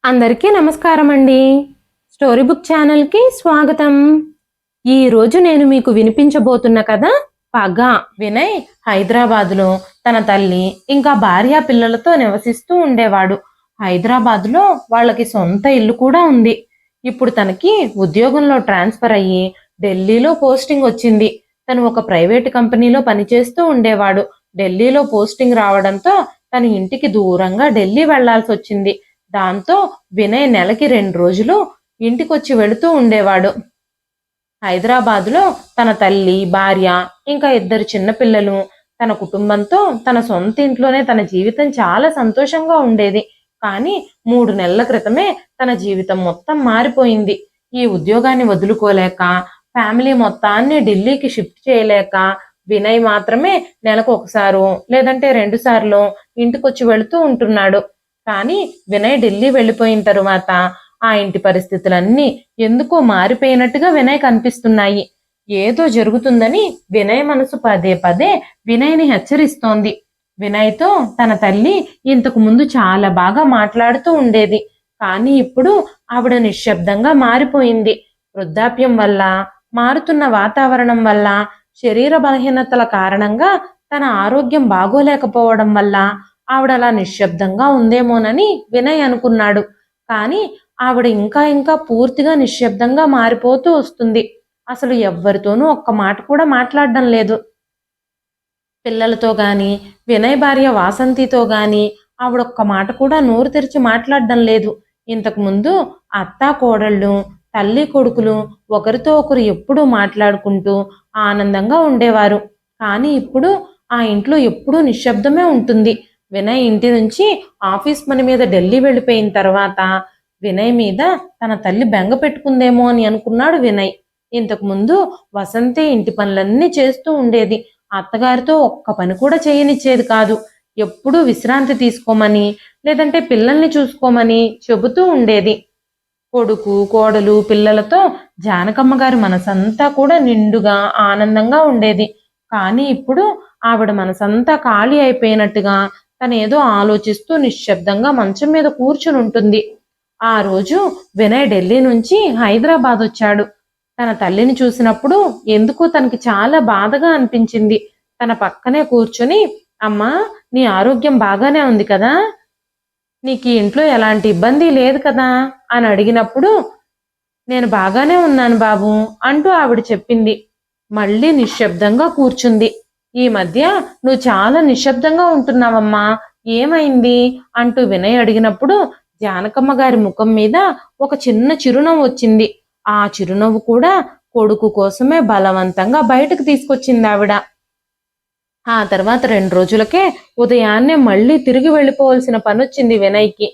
అందరికీ నమస్కారం అండి. స్టోరీ బుక్ ఛానల్కి స్వాగతం. ఈరోజు నేను మీకు వినిపించబోతున్న కథ పగ. వినయ్ హైదరాబాద్లో తన తల్లి ఇంకా భార్య పిల్లలతో నివసిస్తూ ఉండేవాడు. హైదరాబాద్లో వాళ్ళకి సొంత ఇల్లు కూడా ఉంది. ఇప్పుడు తనకి ఉద్యోగంలో ట్రాన్స్ఫర్ అయ్యి ఢిల్లీలో పోస్టింగ్ వచ్చింది. తను ఒక ప్రైవేట్ కంపెనీలో పనిచేస్తూ ఉండేవాడు. ఢిల్లీలో పోస్టింగ్ రావడంతో తన ఇంటికి దూరంగా ఢిల్లీ వెళ్లాల్సి వచ్చింది. దాంతో వినయ్ నెలకి 2 రోజులు ఇంటికొచ్చి వెళుతూ ఉండేవాడు. హైదరాబాదులో తన తల్లి, భార్య, ఇంకా 2 చిన్నపిల్లలు, తన కుటుంబంతో తన సొంత ఇంట్లోనే తన జీవితం చాలా సంతోషంగా ఉండేది. కానీ 3 నెలల క్రితమే తన జీవితం మొత్తం మారిపోయింది. ఈ ఉద్యోగాన్ని వదులుకోలేక, ఫ్యామిలీ మొత్తాన్ని ఢిల్లీకి షిఫ్ట్ చేయలేక వినయ్ మాత్రమే నెలకు ఒకసారో లేదంటే 2 సార్లు ఇంటికొచ్చి వెళుతూ ఉంటున్నాడు. కానీ వినయ్ ఢిల్లీ వెళ్ళిపోయిన తరువాత ఆ ఇంటి పరిస్థితులన్నీ ఎందుకో మారిపోయినట్టుగా వినయ్ కనిపిస్తున్నాయి. ఏదో జరుగుతుందని వినయ్ మనసు పదే పదే వినయ్ని హెచ్చరిస్తోంది. వినయ్తో తన తల్లి ఇంతకు ముందు చాలా బాగా మాట్లాడుతూ ఉండేది. కానీ ఇప్పుడు ఆవిడ నిశ్శబ్దంగా మారిపోయింది. వృద్ధాప్యం వల్ల, మారుతున్న వాతావరణం వల్ల, శరీర బలహీనతల కారణంగా తన ఆరోగ్యం బాగోలేకపోవడం వల్ల ఆవిడ అలా నిశ్శబ్దంగా ఉందేమోనని వినయ్ అనుకున్నాడు. కానీ ఆవిడ ఇంకా ఇంకా పూర్తిగా నిశ్శబ్దంగా మారిపోతూ వస్తుంది. అసలు ఎవ్వరితోనూ ఒక్క మాట కూడా మాట్లాడడం లేదు. పిల్లలతో గాని, వినయ్ భార్య వాసంతితో గాని ఆవిడొక్క మాట కూడా నోరు తెరిచి మాట్లాడడం లేదు. ఇంతకుముందు అత్తా కోడళ్ళు, తల్లి కొడుకులు ఒకరితో ఒకరు ఎప్పుడూ మాట్లాడుకుంటూ ఆనందంగా ఉండేవారు. కానీ ఇప్పుడు ఆ ఇంట్లో ఎప్పుడూ నిశ్శబ్దమే ఉంటుంది. వినయ్ ఇంటి నుంచి ఆఫీస్ పని మీద ఢిల్లీ వెళ్ళిపోయిన తర్వాత వినయ్ మీద తన తల్లి బెంగ పెట్టుకుందేమో అని అనుకున్నాడు వినయ్. ఇంతకుముందు వసంతే ఇంటి పనులన్నీ చేస్తూ ఉండేది. అత్తగారితో ఒక్క పని కూడా చేయనిచ్చేది కాదు. ఎప్పుడూ విశ్రాంతి తీసుకోమని లేదంటే పిల్లల్ని చూసుకోమని చెబుతూ ఉండేది. కొడుకు, కోడలు, పిల్లలతో జానకమ్మ గారి మనసంతా కూడా నిండుగా ఆనందంగా ఉండేది. కానీ ఇప్పుడు ఆవిడ మనసంతా ఖాళీ అయిపోయినట్టుగా తనేదో ఆలోచిస్తూ నిశ్శబ్దంగా మంచం మీద కూర్చుని ఉంటుంది. ఆ రోజు వినయ్ ఢిల్లీ నుంచి హైదరాబాద్ వచ్చాడు. తన తల్లిని చూసినప్పుడు ఎందుకో తనకి చాలా బాధగా అనిపించింది. తన పక్కనే కూర్చొని, అమ్మా, నీ ఆరోగ్యం బాగానే ఉంది కదా, నీకు ఈ ఇంట్లో ఎలాంటి ఇబ్బంది లేదు కదా అని అడిగినప్పుడు, నేను బాగానే ఉన్నాను బాబు అంటూ ఆవిడ చెప్పింది. మళ్ళీ నిశ్శబ్దంగా కూర్చుంది. ఈ మధ్య నువ్వు చాలా నిశ్శబ్దంగా ఉంటున్నావమ్మా, ఏమైంది అంటూ వినయ్ అడిగినప్పుడు జానకమ్మ గారి ముఖం మీద ఒక చిన్న చిరునవ్వు వచ్చింది. ఆ చిరునవ్వు కూడా కొడుకు కోసమే బలవంతంగా బయటకు తీసుకొచ్చింది ఆవిడ. ఆ తర్వాత 2 రోజులకే ఉదయాన్నే మళ్ళీ తిరిగి వెళ్ళిపోవలసిన పని వచ్చింది వినయ్కి.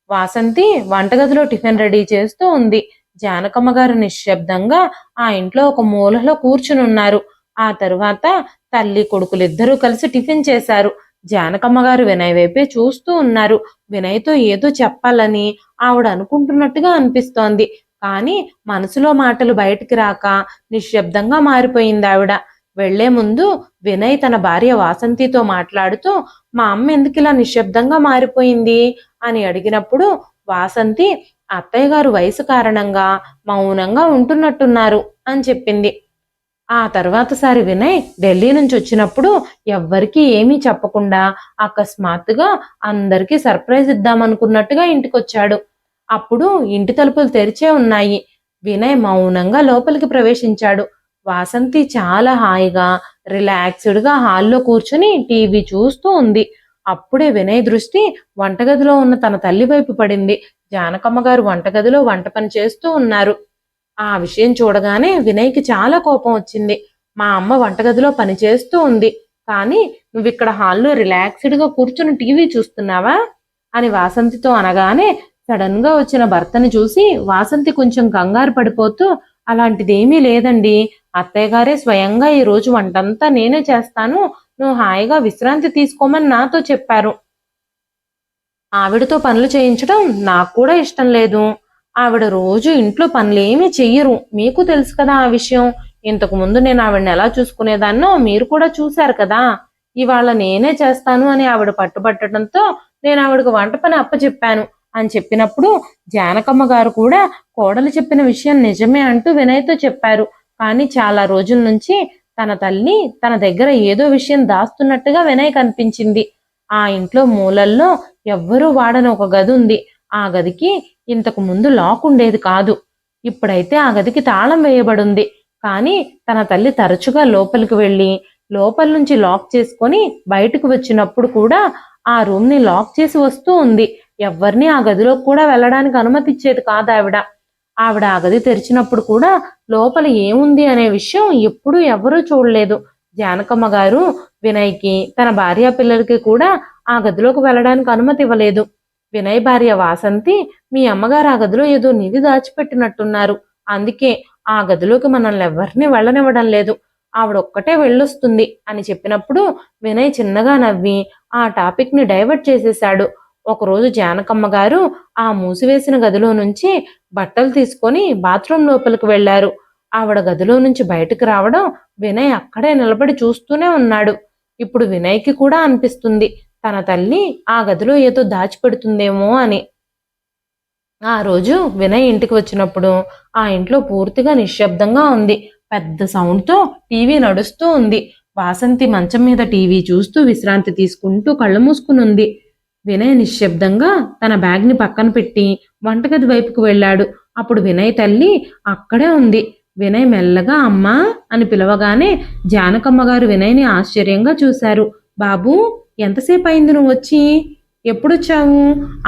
వాసంతి వంటగదిలో టిఫిన్ రెడీ చేస్తూ ఉంది. జానకమ్మ గారు నిశ్శబ్దంగా ఆ ఇంట్లో ఒక మూలలో కూర్చుని ఉన్నారు. ఆ తరువాత తల్లి కొడుకులిద్దరూ కలిసి టిఫిన్ చేశారు. జానకమ్మ గారు వినయ్ వైపే చూస్తూ ఉన్నారు. వినయ్తో ఏదో చెప్పాలని ఆవిడ అనుకుంటున్నట్టుగా అనిపిస్తోంది. కానీ మనసులో మాటలు బయటికి రాక నిశ్శబ్దంగా మారిపోయింది ఆవిడ. వెళ్లే ముందు వినయ్ తన భార్య వాసంతితో మాట్లాడుతూ, మా అమ్మ ఎందుకు ఇలా నిశ్శబ్దంగా మారిపోయింది అని అడిగినప్పుడు వాసంతి అత్తయ్య గారు వయసు కారణంగా మౌనంగా ఉంటున్నట్టున్నారు అని చెప్పింది. ఆ తర్వాతసారి వినయ్ ఢిల్లీ నుంచి వచ్చినప్పుడు ఎవ్వరికీ ఏమీ చెప్పకుండా అకస్మాత్తుగా అందరికీ సర్ప్రైజ్ ఇద్దామనుకున్నట్టుగా ఇంటికొచ్చాడు. అప్పుడు ఇంటి తలుపులు తెరిచే ఉన్నాయి. వినయ్ మౌనంగా లోపలికి ప్రవేశించాడు. వాసంతి చాలా హాయిగా రిలాక్స్డ్గా హాల్లో కూర్చుని టీవీ చూస్తూ ఉంది. అప్పుడే వినయ్ దృష్టి వంటగదిలో ఉన్న తన తల్లి వైపు పడింది. జానకమ్మ గారు వంటగదిలో వంట పని చేస్తూ ఉన్నారు. ఆ విషయం చూడగానే వినయ్కి చాలా కోపం వచ్చింది. మా అమ్మ వంటగదిలో పని చేస్తూ ఉంది, కానీ నువ్విక్కడ హాల్లో రిలాక్స్డ్గా కూర్చుని టీవీ చూస్తున్నావా అని వాసంతితో అనగానే సడన్ గా వచ్చిన భర్తని చూసి వాసంతి కొంచెం కంగారు పడిపోతూ, అలాంటిదేమీ లేదండి, అత్తయ్య గారే స్వయంగా ఈ రోజు వంటంతా నేనే చేస్తాను, నువ్వు హాయిగా విశ్రాంతి తీసుకోమని నాతో చెప్పారు. ఆవిడతో పనులు చేయించడం నాకు కూడా ఇష్టం లేదు. ఆవిడ రోజు ఇంట్లో పనులేమీ చెయ్యరు, మీకు తెలుసు కదా ఆ విషయం. ఇంతకు ముందు నేను ఆవిడని ఎలా చూసుకునేదాన్నో మీరు కూడా చూశారు కదా. ఇవాళ నేనే చేస్తాను అని ఆవిడ పట్టుబట్టడంతో నేను ఆవిడకు వంట పని అప్పచెప్పాను. అని చెప్పినప్పుడు జానకమ్మ గారు కూడా కోడలు చెప్పిన విషయం నిజమే అంటూ వినయ్తో చెప్పారు. కానీ చాలా రోజుల నుంచి తన తల్లి తన దగ్గర ఏదో విషయం దాస్తున్నట్టుగా వినయ్ కనిపించింది. ఆ ఇంట్లో మూలల్లో ఎవ్వరూ వాడని ఒక గది ఉంది. ఆ గదికి ఇంతకు ముందు లాక్ ఉండేది కాదు. ఇప్పుడైతే ఆ గదికి తాళం వేయబడుంది. కానీ తన తల్లి తరచుగా లోపలికి వెళ్ళి లోపల నుంచి లాక్ చేసుకొని బయటకు వచ్చినప్పుడు కూడా ఆ రూమ్ ని లాక్ చేసి వస్తూ ఉంది. ఎవరిని ఆ గదిలోకి కూడా వెళ్ళడానికి అనుమతి ఇచ్చేది కాదు ఆవిడ. ఆ గది తెరిచినప్పుడు కూడా లోపల ఏముంది అనే విషయం ఎప్పుడూ ఎవరూ చూడలేదు. జానకమ్మ గారు వినయ్కి తన భార్య పిల్లలకి కూడా ఆ గదిలోకి వెళ్ళడానికి అనుమతి ఇవ్వలేదు. వినయ్ భార్య వాసంతి, మీ అమ్మగారు ఆ గదిలో ఏదో నిధి దాచిపెట్టినట్టున్నారు, అందుకే ఆ గదిలోకి మనల్ని ఎవరిని వెళ్ళనివ్వడం లేదు, ఆవిడొక్కటే వెళ్ళొస్తుంది అని చెప్పినప్పుడు వినయ్ చిన్నగా నవ్వి ఆ టాపిక్ ని డైవర్ట్ చేసేశాడు. ఒకరోజు జానకమ్మ గారు ఆ మూసివేసిన గదిలో నుంచి బట్టలు తీసుకొని బాత్రూమ్ లోపలికి వెళ్లారు. ఆవిడ గదిలో నుంచి బయటకు రావడం వినయ్ అక్కడే నిలబడి చూస్తూనే ఉన్నాడు. ఇప్పుడు వినయ్కి కూడా అనిపిస్తుంది తన తల్లి ఆ గదిలో ఏదో దాచిపెడుతుందేమో అని. ఆ రోజు వినయ్ ఇంటికి వచ్చినప్పుడు ఆ ఇంట్లో పూర్తిగా నిశ్శబ్దంగా ఉంది. పెద్ద సౌండ్తో టీవీ నడుస్తూ ఉంది. వాసంతి మంచం మీద టీవీ చూస్తూ విశ్రాంతి తీసుకుంటూ కళ్ళు మూసుకుని ఉంది. వినయ్ నిశ్శబ్దంగా తన బ్యాగ్ని పక్కన పెట్టి వంటగది వైపుకు వెళ్ళాడు. అప్పుడు వినయ్ తల్లి అక్కడే ఉంది. వినయ్ మెల్లగా అమ్మా అని పిలవగానే జానకమ్మ గారు వినయ్ని ఆశ్చర్యంగా చూశారు. బాబూ, ఎంతసేపు అయింది నువ్వు వచ్చి? ఎప్పుడొచ్చావు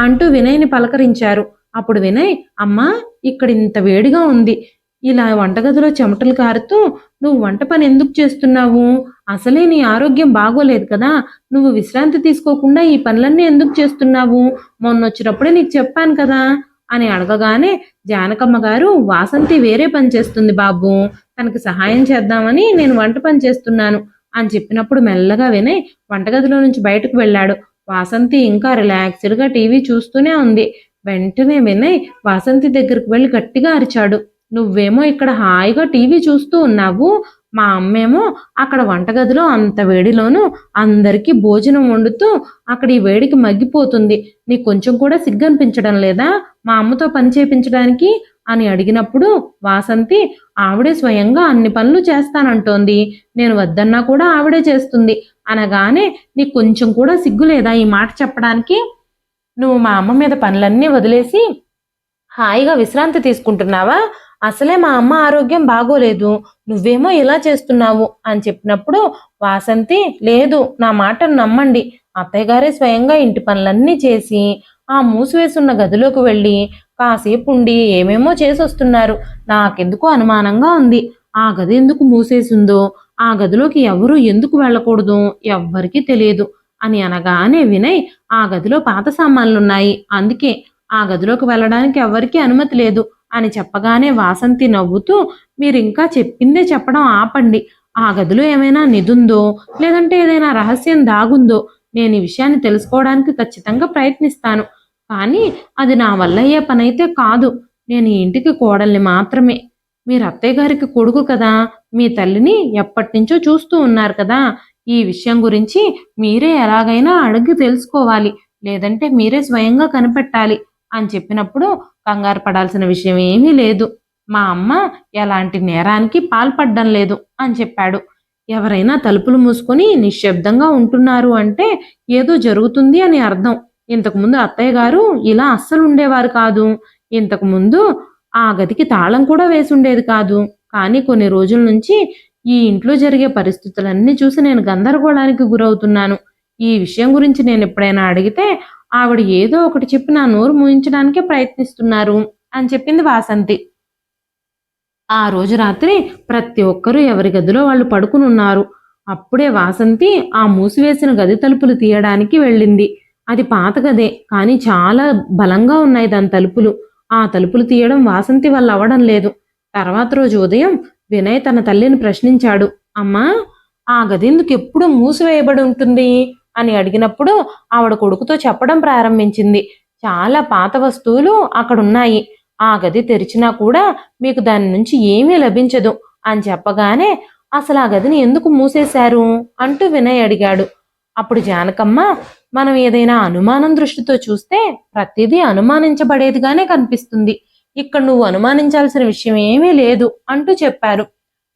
అంటూ వినయ్ని పలకరించారు. అప్పుడు వినయ్, అమ్మా ఇక్కడ ఇంత వేడిగా ఉంది, ఇలా వంటగదిలో చెమటలు కారుతూ నువ్వు వంట పని ఎందుకు చేస్తున్నావు? అసలే నీ ఆరోగ్యం బాగోలేదు కదా, నువ్వు విశ్రాంతి తీసుకోకుండా ఈ పనులన్నీ ఎందుకు చేస్తున్నావు? మొన్నొచ్చినప్పుడే నీకు చెప్పాను కదా అని అడగగానే జానకమ్మ గారు, వాసంతి వేరే పని చేస్తుంది బాబు, తనకి సహాయం చేద్దామని నేను వంట పని చేస్తున్నాను అని చెప్పినప్పుడు మెల్లగా వినయ్ వంటగదిలో నుంచి బయటకు వెళ్ళాడు. వాసంతి ఇంకా రిలాక్స్డ్గా టీవీ చూస్తూనే ఉంది. వెంటనే వినయ్ వాసంతి దగ్గరికి వెళ్ళి గట్టిగా అరిచాడు. నువ్వేమో ఇక్కడ హాయిగా టీవీ చూస్తూ ఉన్నావు, మా అమ్మేమో అక్కడ వంటగదిలో అంత వేడిలోనూ అందరికీ భోజనం వండుతూ అక్కడ ఈ వేడికి మగ్గిపోతుంది, నీకు కొంచెం కూడా సిగ్గనిపించడం లేదా మా అమ్మతో పని చేయించడానికి అని అడిగినప్పుడు వాసంతి, ఆవిడే స్వయంగా అన్ని పనులు చేస్తానంటోంది, నేను వద్దన్నా కూడా ఆవిడే చేస్తుంది అనగానే నీకు కొంచెం కూడా సిగ్గు లేదా ఈ మాట చెప్పడానికి? నువ్వు మా అమ్మ మీద పనులన్నీ వదిలేసి హాయిగా విశ్రాంతి తీసుకుంటున్నావా? అసలే మా అమ్మ ఆరోగ్యం బాగోలేదు, నువ్వేమో ఇలా చేస్తున్నావు అని చెప్పినప్పుడు వాసంతి, లేదు నా మాటను నమ్మండి, అత్తయ్య గారే స్వయంగా ఇంటి పనులన్నీ చేసి ఆ మూసివేసున్న గదిలోకి వెళ్ళి కాసేపు ఉండి ఏమేమో చేసి వస్తున్నారు. నాకెందుకు అనుమానంగా ఉంది, ఆ గది ఎందుకు మూసేసిందో, ఆ గదిలోకి ఎవరు ఎందుకు వెళ్ళకూడదు ఎవ్వరికీ తెలియదు అని అనగానే వినయ్, ఆ గదిలో పాత సామాన్లున్నాయి, అందుకే ఆ గదిలోకి వెళ్ళడానికి ఎవరికీ అనుమతి లేదు అని చెప్పగానే వాసంతి నవ్వుతూ, మీరింకా చెప్పిందే చెప్పడం ఆపండి, ఆ గదిలో ఏమైనా నిధుందో లేదంటే ఏదైనా రహస్యం దాగుందో నేను ఈ విషయాన్ని తెలుసుకోవడానికి ఖచ్చితంగా ప్రయత్నిస్తాను, కానీ అది నా వల్ల అయ్యే పనైతే కాదు, నేను ఈ ఇంటికి కోడల్ని మాత్రమే, మీరు అత్తయ్య గారికి కొడుకు కదా, మీ తల్లిని ఎప్పటి నుంచో చూస్తూ ఉన్నారు కదా, ఈ విషయం గురించి మీరే ఎలాగైనా అడిగి తెలుసుకోవాలి, లేదంటే మీరే స్వయంగా కనిపెట్టాలి అని చెప్పినప్పుడు కంగారు పడాల్సిన విషయం ఏమీ లేదు, మా అమ్మ ఎలాంటి నేరానికి పాల్పడ్డం లేదు అని చెప్పాడు. ఎవరైనా తలుపులు మూసుకొని నిశ్శబ్దంగా ఉంటున్నారు అంటే ఏదో జరుగుతుంది అని అర్థం. ఇంతకుముందు అత్తయ్య గారు ఇలా అస్సలు ఉండేవారు కాదు. ఇంతకుముందు ఆ గదికి తాళం కూడా వేసి ఉండేది కాదు. కానీ కొన్ని రోజుల నుంచి ఈ ఇంట్లో జరిగే పరిస్థితులన్నీ చూసి నేను గందరగోళానికి గురవుతున్నాను. ఈ విషయం గురించి నేను ఎప్పుడైనా అడిగితే ఆవిడ ఏదో ఒకటి చెప్పి నా నోరు మూయించడానికే ప్రయత్నిస్తున్నారు అని చెప్పింది వాసంతి. ఆ రోజు రాత్రి ప్రతి ఒక్కరూ ఎవరి గదిలో వాళ్ళు పడుకుని ఉన్నారు. అప్పుడే వాసంతి ఆ మూసివేసిన గది తలుపులు తీయడానికి వెళ్ళింది. అది పాత గదే, కానీ చాలా బలంగా ఉన్నాయి దాని తలుపులు. ఆ తలుపులు తీయడం వాసంతి వల్ల అవ్వడం లేదు. తర్వాత రోజు ఉదయం వినయ్ తన తల్లిని ప్రశ్నించాడు. అమ్మా, ఆ గది ఎందుకు ఎప్పుడు మూసివేయబడి ఉంటుంది అని అడిగినప్పుడు ఆవిడ కొడుకుతో చెప్పడం ప్రారంభించింది. చాలా పాత వస్తువులు అక్కడున్నాయి, ఆ గది తెరిచినా కూడా మీకు దాని నుంచి ఏమీ లభించదు అని చెప్పగానే అసలు ఆ గదిని ఎందుకు మూసేశారు అంటూ వినయ్ అడిగాడు. అప్పుడు జానకమ్మ, మనం ఏదైనా అనుమానం దృష్టితో చూస్తే ప్రతిదీ అనుమానించబడేదిగానే కనిపిస్తుంది. ఇక్కడ నువ్వు అనుమానించాల్సిన విషయం ఏమీ లేదు అంటూ చెప్పారు.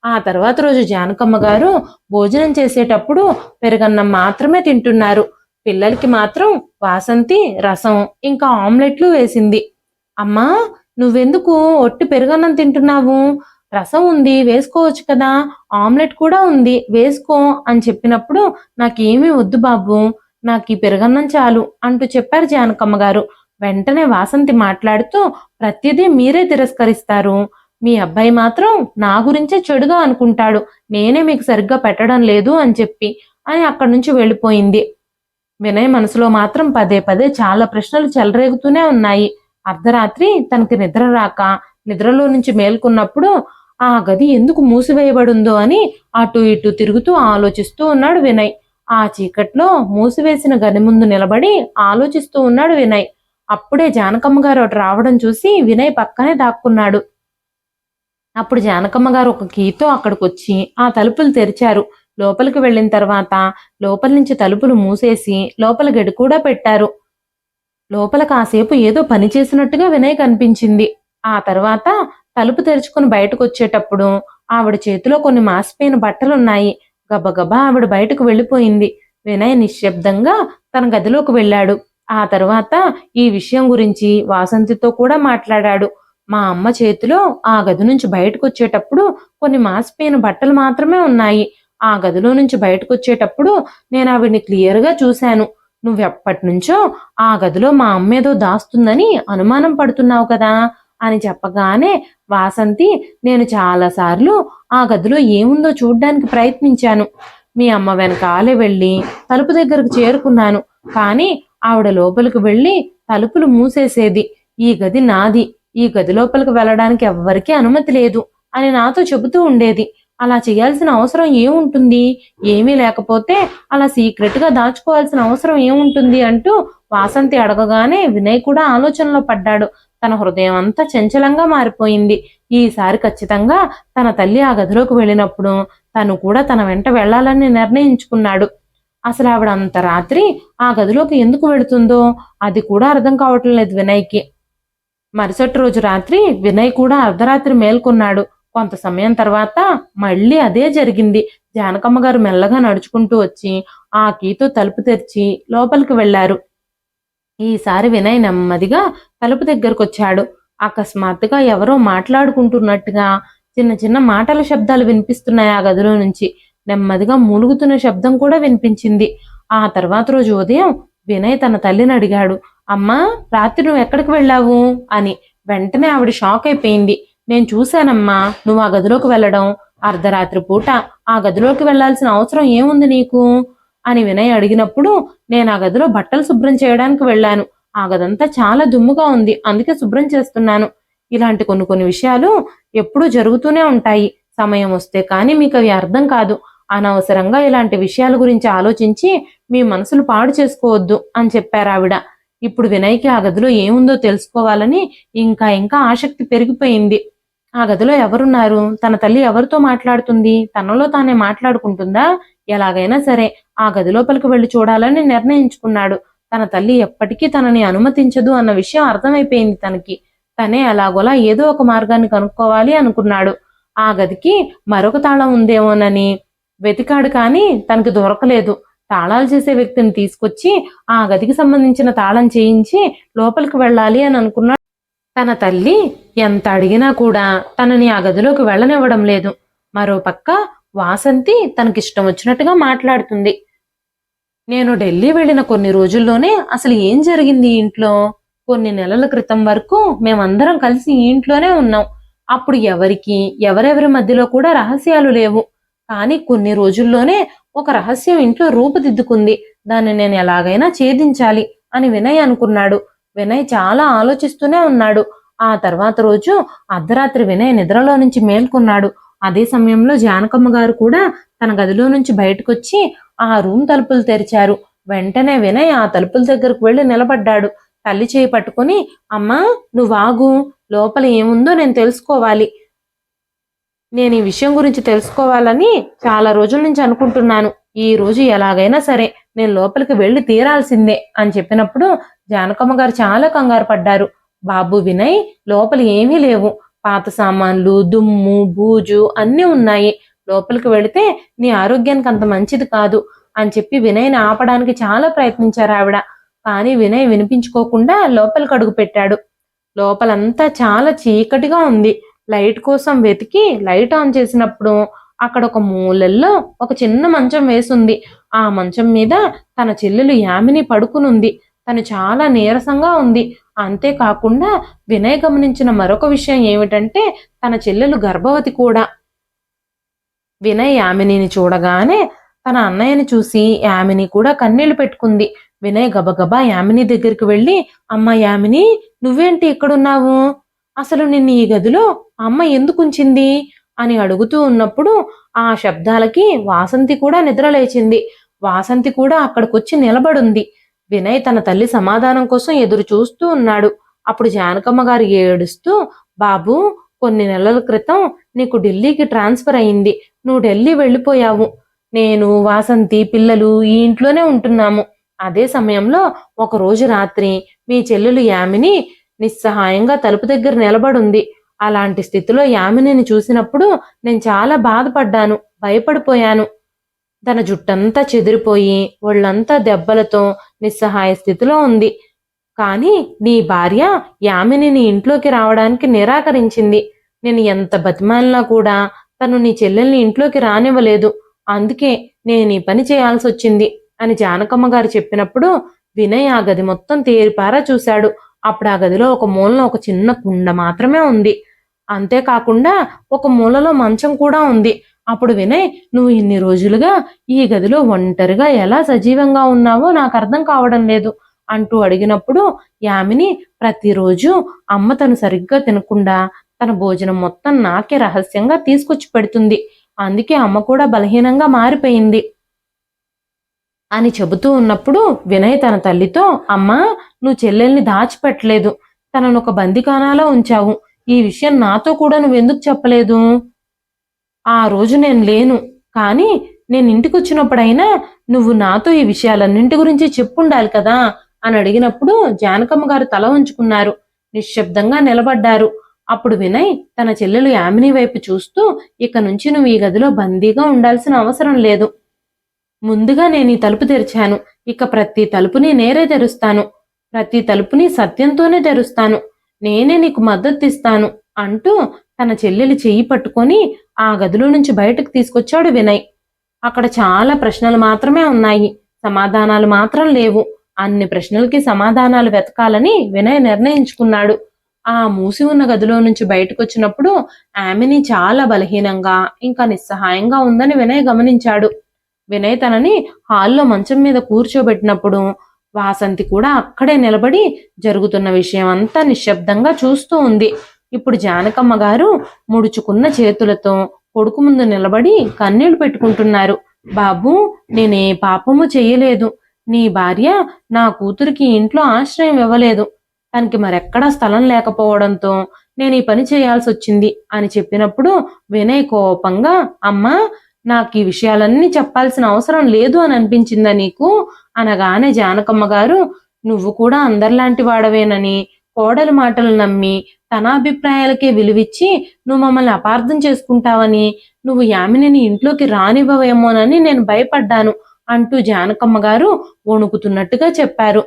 ఆ తర్వాత రోజు జానకమ్మ గారు భోజనం చేసేటప్పుడు పెరుగన్నం మాత్రమే తింటున్నారు. పిల్లలకి మాత్రం వాసంతి రసం ఇంకా ఆమ్లెట్లు వేసింది. అమ్మా, నువ్వెందుకు ఒట్టి పెరుగన్నం తింటున్నావు? రసం ఉంది, వేసుకోవచ్చు కదా, ఆమ్లెట్ కూడా ఉంది, వేసుకో అని చెప్పినప్పుడు నాకేమీ వద్దు బాబు, నాకు ఈ పెరుగన్నం చాలు అంటూ చెప్పారు జానకమ్మ గారు. వెంటనే వాసంతి మాట్లాడుతూ, ప్రతిదీ మీరే తిరస్కరిస్తారు, మీ అబ్బాయి మాత్రం నా గురించే చెడుగా అనుకుంటాడు, నేనే మీకు సరిగ్గా పెట్టడం లేదు అని చెప్పి అని అక్కడి నుంచి వెళ్ళిపోయింది. వినయ్ మనసులో మాత్రం పదే పదే చాలా ప్రశ్నలు చెలరేగుతూనే ఉన్నాయి. అర్ధరాత్రి తనకి నిద్ర రాక నిద్రలో నుంచి మేల్కొన్నప్పుడు ఆ గది ఎందుకు మూసివేయబడిందో అని అటు ఇటు తిరుగుతూ ఆలోచిస్తూ ఉన్నాడు వినయ్. ఆ చీకట్లో మూసివేసిన గది ముందు నిలబడి ఆలోచిస్తూ ఉన్నాడు వినయ్. అప్పుడే జానకమ్మ గారు అటు రావడం చూసి వినయ్ పక్కనే దాక్కున్నాడు. అప్పుడు జానకమ్మ గారు ఒక కీతో అక్కడికి వచ్చి ఆ తలుపులు తెరిచారు. లోపలికి వెళ్ళిన తర్వాత లోపల నుంచి తలుపులు మూసేసి లోపల గడి కూడా పెట్టారు. లోపల కాసేపు ఏదో పని చేసినట్టుగా వినయ్ కనిపించింది. ఆ తర్వాత తలుపు తెరుచుకుని బయటకు వచ్చేటప్పుడు ఆవిడ చేతిలో కొన్ని మాసిపోయిన బట్టలున్నాయి. గబగబా ఆవిడ బయటకు వెళ్ళిపోయింది. వినయ్ నిశ్శబ్దంగా తన గదిలోకి వెళ్ళాడు. ఆ తర్వాత ఈ విషయం గురించి వాసంతితో కూడా మాట్లాడాడు. మా అమ్మ చేతిలో ఆ గది నుంచి బయటకు వచ్చేటప్పుడు కొన్ని మాసిపోయిన బట్టలు మాత్రమే ఉన్నాయి. ఆ గదిలో నుంచి బయటకు వచ్చేటప్పుడు నేను ఆవిడ్ని క్లియర్గా చూశాను. నువ్వెప్పటి నుంచో ఆ గదిలో మా అమ్మ ఏదో దాస్తుందని అనుమానం పడుతున్నావు కదా అని చెప్పగానే వాసంతి, నేను చాలాసార్లు ఆ గదిలో ఏముందో చూడ్డానికి ప్రయత్నించాను. మీ అమ్మ వెనకాలే వెళ్ళి తలుపు దగ్గరకు చేరుకున్నాను. కానీ ఆవిడ లోపలికి వెళ్ళి తలుపులు మూసేసేది. ఈ గది నాది, ఈ గది లోపలికి వెళ్ళడానికి ఎవ్వరికీ అనుమతి లేదు అని నాతో చెబుతూ ఉండేది. అలా చేయాల్సిన అవసరం ఏముంటుంది? ఏమీ లేకపోతే అలా సీక్రెట్గా దాచుకోవాల్సిన అవసరం ఏముంటుంది అంటూ వాసంతి అడగగానే వినయ్ కూడా ఆలోచనలో పడ్డాడు. తన హృదయం అంతా చంచలంగా మారిపోయింది. ఈసారి ఖచ్చితంగా తన తల్లి ఆ గదిలోకి వెళ్ళినప్పుడు తను కూడా తన వెంట వెళ్లాలని నిర్ణయించుకున్నాడు. అసలు ఆవిడ అంత రాత్రి ఆ గదిలోకి ఎందుకు వెళుతుందో అది కూడా అర్థం కావటం లేదు వినయ్కి. మరుసటి రోజు రాత్రి వినయ్ కూడా అర్ధరాత్రి మేల్కొన్నాడు. కొంత సమయం తర్వాత మళ్ళీ అదే జరిగింది. జానకమ్మ గారు మెల్లగా నడుచుకుంటూ వచ్చి ఆ కీతో తలుపు తెరిచి లోపలికి వెళ్లారు. ఈసారి వినయ్ నెమ్మదిగా తలుపు దగ్గరకు వచ్చాడు. అకస్మాత్తుగా ఎవరో మాట్లాడుకుంటున్నట్టుగా చిన్న చిన్న మాటల శబ్దాలు వినిపిస్తున్నాయి. ఆ గదిలో నుంచి నెమ్మదిగా మూలుగుతున్న శబ్దం కూడా వినిపించింది. ఆ తర్వాత రోజు ఉదయం వినయ్ తన తల్లిని అడిగాడు, అమ్మా, రాత్రి నువ్వు ఎక్కడికి వెళ్ళావు అని. వెంటనే ఆవిడ షాక్ అయిపోయింది. నేను చూశానమ్మా నువ్వు ఆ గదిలోకి వెళ్ళడం. అర్ధరాత్రి పూట ఆ గదిలోకి వెళ్లాల్సిన అవసరం ఏముంది నీకు అని వినయ్ అడిగినప్పుడు, నేను ఆ గదిలో బట్టలు శుభ్రం చేయడానికి వెళ్ళాను. ఆ గదంతా చాలా దుమ్ముగా ఉంది, అందుకే శుభ్రం చేస్తున్నాను. ఇలాంటి కొన్ని కొన్ని విషయాలు ఎప్పుడూ జరుగుతూనే ఉంటాయి. సమయం వస్తే కానీ మీకు అవి అర్థం కాదు. అనవసరంగా ఇలాంటి విషయాల గురించి ఆలోచించి మీ మనసులు పాడు చేసుకోవద్దు అని చెప్పారు ఆవిడ. ఇప్పుడు వినయ్కి ఆ గదిలో ఏముందో తెలుసుకోవాలని ఇంకా ఇంకా ఆసక్తి పెరిగిపోయింది. ఆ గదిలో ఎవరున్నారు? తన తల్లి ఎవరితో మాట్లాడుతుంది? తనలో తానే మాట్లాడుకుంటుందా? ఎలాగైనా సరే ఆ గది లోపలికి వెళ్లి చూడాలని నిర్ణయించుకున్నాడు. తన తల్లి ఎప్పటికీ తనని అనుమతించదు అన్న విషయం అర్థమైపోయింది తనకి. తనే అలాగోలా ఏదో ఒక మార్గాన్ని కనుక్కోవాలి అనుకున్నాడు. ఆ గదికి మరొక తాళం ఉందేమోనని వెతికాడు, కానీ తనకి దొరకలేదు. తాళాలు చేసే వ్యక్తిని తీసుకొచ్చి ఆ గదికి సంబంధించిన తాళం చేయించి లోపలికి వెళ్ళాలి అని అనుకున్నాడు. తన తల్లి ఎంత అడిగినా కూడా తనని ఆ గదిలోకి వెళ్ళనివ్వడం లేదు. మరోపక్క వాసంతి తనకిష్టం వచ్చినట్టుగా మాట్లాడుతుంది. నేను ఢిల్లీ వెళ్ళిన కొన్ని రోజుల్లోనే అసలు ఏం జరిగింది ఇంట్లో? కొన్ని నెలల క్రితం వరకు మేమందరం కలిసి ఈ ఇంట్లోనే ఉన్నాం. అప్పుడు ఎవరెవరి మధ్యలో కూడా రహస్యాలు లేవు. కానీ కొన్ని రోజుల్లోనే ఒక రహస్యం ఇంట్లో రూపుదిద్దుకుంది. దాన్ని నేను ఎలాగైనా ఛేదించాలి అని వినయ్ అనుకున్నాడు. వినయ్ చాలా ఆలోచిస్తూనే ఉన్నాడు. ఆ తర్వాత రోజు అర్ధరాత్రి వినయ్ నిద్రలో నుంచి మేల్కొన్నాడు. అదే సమయంలో జానకమ్మ గారు కూడా తన గదిలో నుంచి బయటకొచ్చి ఆ రూమ్ తలుపులు తెరిచారు. వెంటనే వినయ్ ఆ తలుపుల దగ్గరకు వెళ్లి నిలబడ్డాడు. తల్లి చేయి పట్టుకుని, అమ్మా, నువ్వాగు, లోపల ఏముందో నేను తెలుసుకోవాలి. నేను ఈ విషయం గురించి తెలుసుకోవాలని చాలా రోజుల నుంచి అనుకుంటున్నాను. ఈ రోజు ఎలాగైనా సరే నేను లోపలికి వెళ్ళి తీరాల్సిందే అని చెప్పినప్పుడు జానకమ్మ గారు చాలా కంగారు పడ్డారు. బాబు వినయ్, లోపల ఏమీ లేవు. పాత సామాన్లు, దుమ్ము, బూజు అన్నీ ఉన్నాయి. లోపలికి వెళితే నీ ఆరోగ్యానికి అంత మంచిది కాదు అని చెప్పి వినయ్ని ఆపడానికి చాలా ప్రయత్నించారు ఆవిడ. కానీ వినయ్ వినిపించుకోకుండా లోపలికి అడుగు పెట్టాడు. లోపలంతా చాలా చీకటిగా ఉంది. లైట్ కోసం వెతికి లైట్ ఆన్ చేసినప్పుడు అక్కడ ఒక మూలల్లో ఒక చిన్న మంచం వేసుంది. ఆ మంచం మీద తన చెల్లెలు యామిని పడుకునుంది. తను చాలా నీరసంగా ఉంది. అంతేకాకుండా వినయ్ గమనించిన మరొక విషయం ఏమిటంటే తన చెల్లెలు గర్భవతి కూడా. వినయ్ యామినిని చూడగానే తన అన్నయ్యని చూసి యామిని కూడా కన్నీళ్లు పెట్టుకుంది. వినయ్ గబగబా యామిని దగ్గరికి వెళ్ళి, అమ్మ యామిని, నువ్వేంటి ఇక్కడున్నావు? అసలు నిన్ను ఈ గదిలో అమ్మ ఎందుకు ఉంచింది అని అడుగుతూ ఉన్నప్పుడు ఆ శబ్దాలకి వాసంతి కూడా నిద్రలేచింది. వాసంతి కూడా అక్కడికొచ్చి నిలబడుంది. వినయ్ తన తల్లి సమాధానం కోసం ఎదురు చూస్తూ ఉన్నాడు. అప్పుడు జానకమ్మ గారు ఏడుస్తూ, బాబు, కొన్ని నెలల క్రితం నీకు ఢిల్లీకి ట్రాన్స్ఫర్ అయింది. నువ్వు ఢిల్లీ వెళ్ళిపోయావు. నేను, వాసంతి, పిల్లలు ఈ ఇంట్లోనే ఉంటున్నాము. అదే సమయంలో ఒకరోజు రాత్రి మీ చెల్లెలు యామిని నిస్సహాయంగా తలుపు దగ్గర నిలబడుంది. అలాంటి స్థితిలో యామినిని చూసినప్పుడు నేను చాలా బాధపడ్డాను, భయపడిపోయాను. తన జుట్టంతా చెదిరిపోయి ఒళ్ళంతా దెబ్బలతో నిస్సహాయ స్థితిలో ఉంది. కానీ నీ భార్య యామినిని ఇంట్లోకి రావడానికి నిరాకరించింది. నేను ఎంత బతిమాలినా కూడా తను నీ చెల్లెల్ని ఇంట్లోకి రానివ్వలేదు. అందుకే నేను ఈ పని చేయాల్సి వచ్చింది అని జానకమ్మ గారు చెప్పినప్పుడు వినయ్ ఆ గది మొత్తం తేరిపారా చూశాడు. అప్పుడు ఆ గదిలో ఒక మూలలో ఒక చిన్న కుండ మాత్రమే ఉంది. అంతేకాకుండా ఒక మూలలో మంచం కూడా ఉంది. అప్పుడు వినయ్, నువ్వు ఇన్ని రోజులుగా ఈ గదిలో ఒంటరిగా ఎలా సజీవంగా ఉన్నావో నాకు అర్థం కావడం లేదు అంటూ అడిగినప్పుడు యామిని, ప్రతిరోజు అమ్మ తను సరిగ్గా తినకుండా తన భోజనం మొత్తం నాకే రహస్యంగా తీసుకొచ్చి పెడుతుంది. అందుకే అమ్మ కూడా బలహీనంగా మారిపోయింది అని చెబుతూ ఉన్నప్పుడు వినయ్ తన తల్లితో, అమ్మా, నువ్వు చెల్లెల్ని దాచిపెట్టలేదు, తనను ఒక బందికానాలో ఉంచావు. ఈ విషయం నాతో కూడా నువ్వెందుకు చెప్పలేదు? ఆ రోజు నేను లేను, కానీ నేను ఇంటికి వచ్చినప్పుడైనా నువ్వు నాతో ఈ విషయాలన్నింటి గురించి చెప్పుండాలి కదా అని అడిగినప్పుడు జానకమ్మ గారు తల ఉంచుకున్నారు, నిశ్శబ్దంగా నిలబడ్డారు. అప్పుడు వినయ్ తన చెల్లెలు యామిని వైపు చూస్తూ, ఇక నుంచి నువ్వు ఈ గదిలో బందీగా ఉండాల్సిన అవసరం లేదు. ముందుగా నేను ఈ తలుపు తెరిచాను. ఇక ప్రతి తలుపుని నేనే తెరుస్తాను. ప్రతి తలుపుని సత్యంతోనే తెరుస్తాను. నేనే నీకు మద్దతు ఇస్తాను అంటూ తన చెల్లెలి చెయ్యి పట్టుకొని ఆ గదిలో నుంచి బయటకు తీసుకొచ్చాడు వినయ్. అక్కడ చాలా ప్రశ్నలు మాత్రమే ఉన్నాయి, సమాధానాలు మాత్రం లేవు. అన్ని ప్రశ్నలకి సమాధానాలు వెతకాలని వినయ్ నిర్ణయించుకున్నాడు. ఆ మూసి ఉన్న గదిలో నుంచి బయటకు వచ్చినప్పుడు ఆమెని చాలా బలహీనంగా ఇంకా నిస్సహాయంగా ఉందని వినయ్ గమనించాడు. వినయ్ తనని హాల్లో మంచం మీద కూర్చోబెట్టినప్పుడు వాసంతి కూడా అక్కడే నిలబడి జరుగుతున్న విషయం అంతా నిశ్శబ్దంగా చూస్తూ ఉంది. ఇప్పుడు జానకమ్మ గారు ముడుచుకున్న చేతులతో కొడుకు ముందు నిలబడి కన్నీళ్లు పెట్టుకుంటున్నారు. బాబు, నేనే పాపము చెయ్యలేదు. నీ భార్య నా కూతురికి ఇంట్లో ఆశ్రయం ఇవ్వలేదు. తనకి మరెక్కడా స్థలం లేకపోవడంతో నేను ఈ పని చేయాల్సి వచ్చింది అని చెప్పినప్పుడు వినయ్ కోపంగా, అమ్మా, నాకు ఈ విషయాలన్నీ చెప్పాల్సిన అవసరం లేదు అని అనిపించిందా నీకు అనగానే జానకమ్మ గారు, నువ్వు కూడా అందరిలాంటి వాడవేనని, కోడలి మాటలు నమ్మి తన అభిప్రాయాలకే విలువిచ్చి నువ్వు మమ్మల్ని అపార్థం చేసుకుంటావని, నువ్వు యామినిని ఇంట్లోకి రానివ్వవేమోనని నేను భయపడ్డాను అంటూ జానకమ్మ గారు వణుకుతున్నట్టుగా చెప్పారు.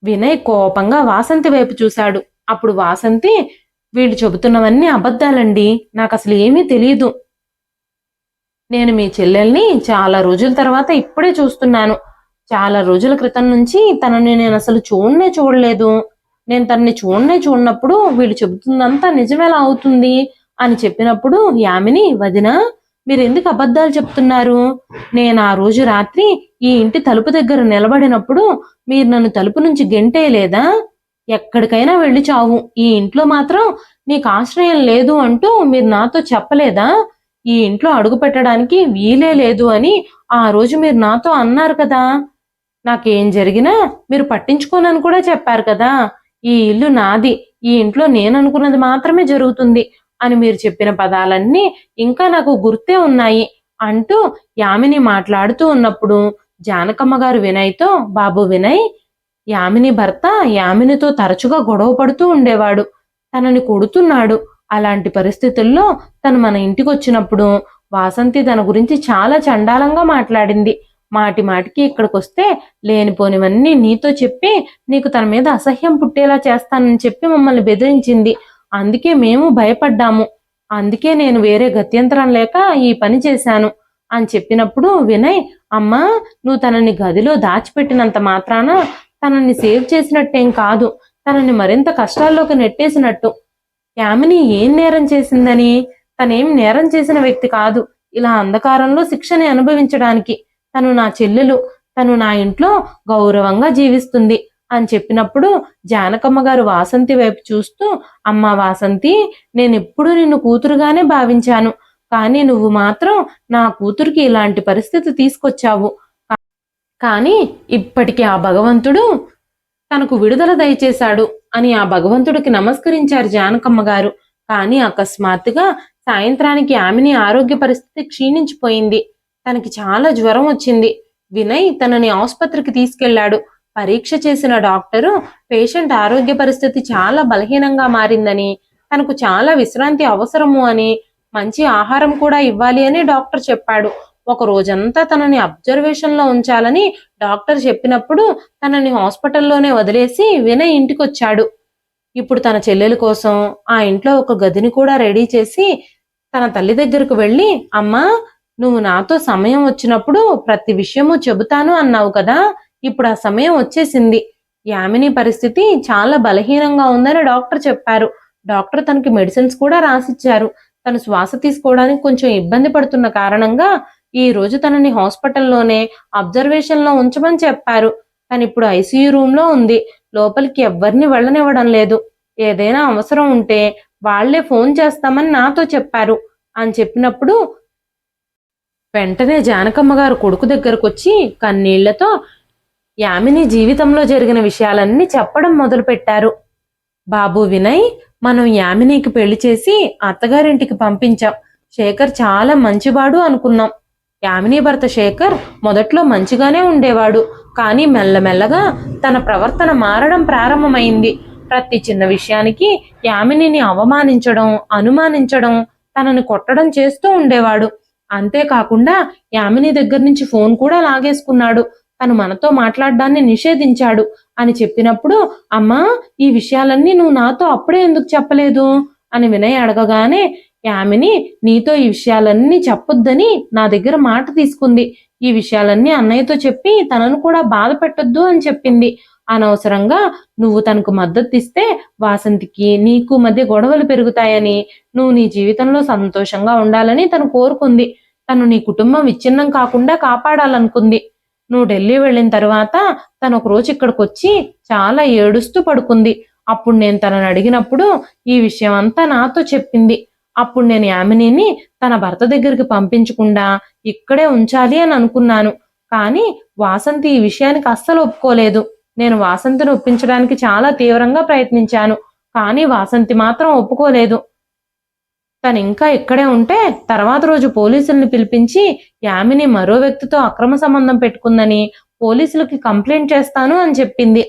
వినయ్ కోపంగా వాసంతి వైపు చూశాడు. అప్పుడు వాసంతి, వీళ్ళు చెబుతున్నవన్నీ అబద్ధాలండి, నాకు అసలు ఏమీ తెలియదు. నేను మీ చెల్లెల్ని చాలా రోజుల తర్వాత ఇప్పుడే చూస్తున్నాను. చాలా రోజుల క్రితం నుంచి తనని నేను అసలు చూడలేదు. నేను తనని చూడనప్పుడు వీళ్ళు చెబుతుందంతా నిజమేలా అవుతుంది అని చెప్పినప్పుడు యామిని, వదినా, మీరెందుకు అబద్ధాలు చెప్తున్నారు? నేను ఆ రోజు రాత్రి ఈ ఇంటి తలుపు దగ్గర నిలబడినప్పుడు మీరు నన్ను తలుపు నుంచి గెంటేయలేదా? ఎక్కడికైనా వెళ్ళి చావు, ఈ ఇంట్లో మాత్రం నీకు ఆశ్రయం లేదు అంటూ మీరు నాతో చెప్పలేదా? ఈ ఇంట్లో అడుగు పెట్టడానికి వీలే లేదు అని ఆ రోజు మీరు నాతో అన్నారు కదా. నాకేం జరిగినా మీరు పట్టించుకోనని కూడా చెప్పారు కదా. ఈ ఇల్లు నాది, ఈ ఇంట్లో నేను అనుకున్నది మాత్రమే జరుగుతుంది. అని మీరు చెప్పిన పదాలన్నీ ఇంకా నాకు గుర్తే ఉన్నాయి అంటూ యామిని మాట్లాడుతూ ఉన్నప్పుడు జానకమ్మ గారు వినయ్తో, బాబు వినయ్, యామిని భర్త యామినితో తరచుగా గొడవ పడుతూ ఉండేవాడు, తనని కొడుతున్నాడు. అలాంటి పరిస్థితుల్లో తను మన ఇంటికి వచ్చినప్పుడు వాసంతి తన గురించి చాలా చండాలంగా మాట్లాడింది. మాటి మాటికి ఇక్కడికొస్తే లేనిపోనివన్నీ నీతో చెప్పి నీకు తన మీద అసహ్యం పుట్టేలా చేస్తానని చెప్పి మమ్మల్ని బెదిరించింది. అందుకే మేము భయపడ్డాము. అందుకే నేను వేరే గత్యంతరం లేక ఈ పని చేశాను అని చెప్పినప్పుడు వినయ్, అమ్మా, నువ్వు తనని గదిలో దాచిపెట్టినంత మాత్రాన తనని సేవ్ చేసినట్టేం కాదు, తనని మరింత కష్టాల్లోకి నెట్టేసినట్టు. యామిని ఏం నేరం చేసిందని? తనేం నేరం చేసిన వ్యక్తి కాదు ఇలా అంధకారంలో శిక్షని అనుభవించడానికి. తను నా చెల్లెలు, తను నా ఇంట్లో గౌరవంగా జీవిస్తుంది అని చెప్పినప్పుడు జానకమ్మ గారు వాసంతి వైపు చూస్తూ, అమ్మా వాసంతి, నేనెప్పుడు నిన్ను కూతురుగానే భావించాను, కానీ నువ్వు మాత్రం నా కూతురికి ఇలాంటి పరిస్థితి తీసుకొచ్చావు. కానీ ఇప్పటికి ఆ భగవంతుడు తనకు విడుదల దయచేశాడు అని ఆ భగవంతుడికి నమస్కరించారు జానకమ్మ గారు. కానీ అకస్మాత్తుగా సాయంత్రానికి యామిని ఆరోగ్య పరిస్థితి క్షీణించిపోయింది. తనకి చాలా జ్వరం వచ్చింది. వినయ్ తనని ఆసుపత్రికి తీసుకెళ్లాడు. పరీక్ష చేసిన డాక్టరు పేషెంట్ ఆరోగ్య పరిస్థితి చాలా బలహీనంగా మారిందని, తనకు చాలా విశ్రాంతి అవసరము అని, మంచి ఆహారం కూడా ఇవ్వాలి అని డాక్టర్ చెప్పాడు. ఒక రోజంతా తనని అబ్జర్వేషన్ లో ఉంచాలని డాక్టర్ చెప్పినప్పుడు తనని హాస్పిటల్లోనే వదిలేసి వినయ్ ఇంటికొచ్చాడు. ఇప్పుడు తన చెల్లెల కోసం ఆ ఇంట్లో ఒక గదిని కూడా రెడీ చేసి తన తల్లి దగ్గరకు వెళ్ళి, అమ్మా, నువ్వు నాతో సమయం వచ్చినప్పుడు ప్రతి విషయము చెబుతాను అన్నావు కదా, ఇప్పుడు ఆ సమయం వచ్చేసింది. యామిని పరిస్థితి చాలా బలహీనంగా ఉందని డాక్టర్ చెప్పారు. డాక్టర్ తనకి మెడిసిన్స్ కూడా రాసిచ్చారు. తను శ్వాస తీసుకోవడానికి కొంచెం ఇబ్బంది పడుతున్న కారణంగా ఈ రోజు తనని హాస్పిటల్లోనే అబ్జర్వేషన్ లో ఉంచమని చెప్పారు. తను ఇప్పుడు ఐసీయూ రూమ్ లో ఉంది. లోపలికి ఎవ్వరిని వెళ్ళనివ్వడం లేదు. ఏదైనా అవసరం ఉంటే వాళ్లే ఫోన్ చేస్తామని నాతో చెప్పారు అని చెప్పినప్పుడు వెంటనే జానకమ్మ గారు కొడుకు దగ్గరకు వచ్చి కన్నీళ్లతో యామిని జీవితంలో జరిగిన విషయాలన్నీ చెప్పడం మొదలు పెట్టారు. బాబు వినయ్, మనం యామినికి పెళ్లి చేసి అత్తగారింటికి పంపించాం. శేఖర్ చాలా మంచివాడు అనుకున్నాం. యామిని భర్త శేఖర్ మొదట్లో మంచిగానే ఉండేవాడు, కానీ మెల్లమెల్లగా తన ప్రవర్తన మారడం ప్రారంభమైంది. ప్రతి చిన్న విషయానికి యామినిని అవమానించడం, అనుమానించడం, తనని కొట్టడం చేస్తూ ఉండేవాడు. అంతేకాకుండా యామిని దగ్గర నుంచి ఫోన్ కూడా లాగేసుకున్నాడు. తను మనతో మాట్లాడడాన్ని నిషేధించాడు అని చెప్పినప్పుడు, అమ్మా, ఈ విషయాలన్నీ నువ్వు నాతో అప్పుడే ఎందుకు చెప్పలేదు అని వినయ్ అడగగానే, యామిని నీతో ఈ విషయాలన్నీ చెప్పొద్దని నా దగ్గర మాట తీసుకుంది. ఈ విషయాలన్నీ అన్నయ్యతో చెప్పి తనను కూడా బాధ పెట్టొద్దు అని చెప్పింది. అనవసరంగా నువ్వు తనకు మద్దతు ఇస్తే వాసంతికి నీకు మధ్య గొడవలు పెరుగుతాయని, నువ్వు నీ జీవితంలో సంతోషంగా ఉండాలని తను కోరుకుంది. తను నీ కుటుంబం విచ్ఛిన్నం కాకుండా కాపాడాలనుకుంది. నువ్వు ఢిల్లీ వెళ్ళిన తర్వాత తను ఒక రోజు ఇక్కడికి వచ్చి చాలా ఏడుస్తూ పడుకుంది. అప్పుడు నేను తనని అడిగినప్పుడు ఈ విషయం అంతా నాతో చెప్పింది. అప్పుడు నేను యామినిని తన భర్త దగ్గరికి పంపించకుండా ఇక్కడే ఉంచాలి అని అనుకున్నాను. కానీ వాసంతి ఈ విషయానికి అస్సలు ఒప్పుకోలేదు. నేను వాసంతిని ఒప్పించడానికి చాలా తీవ్రంగా ప్రయత్నించాను, కానీ వాసంతి మాత్రం ఒప్పుకోలేదు. తను ఇంకా ఇక్కడే ఉంటే తర్వాత రోజు పోలీసుల్ని పిలిపించి యామిని మరో వ్యక్తితో అక్రమ సంబంధం పెట్టుకుందని పోలీసులకి కంప్లైంట్ చేస్తాను అని చెప్పింది.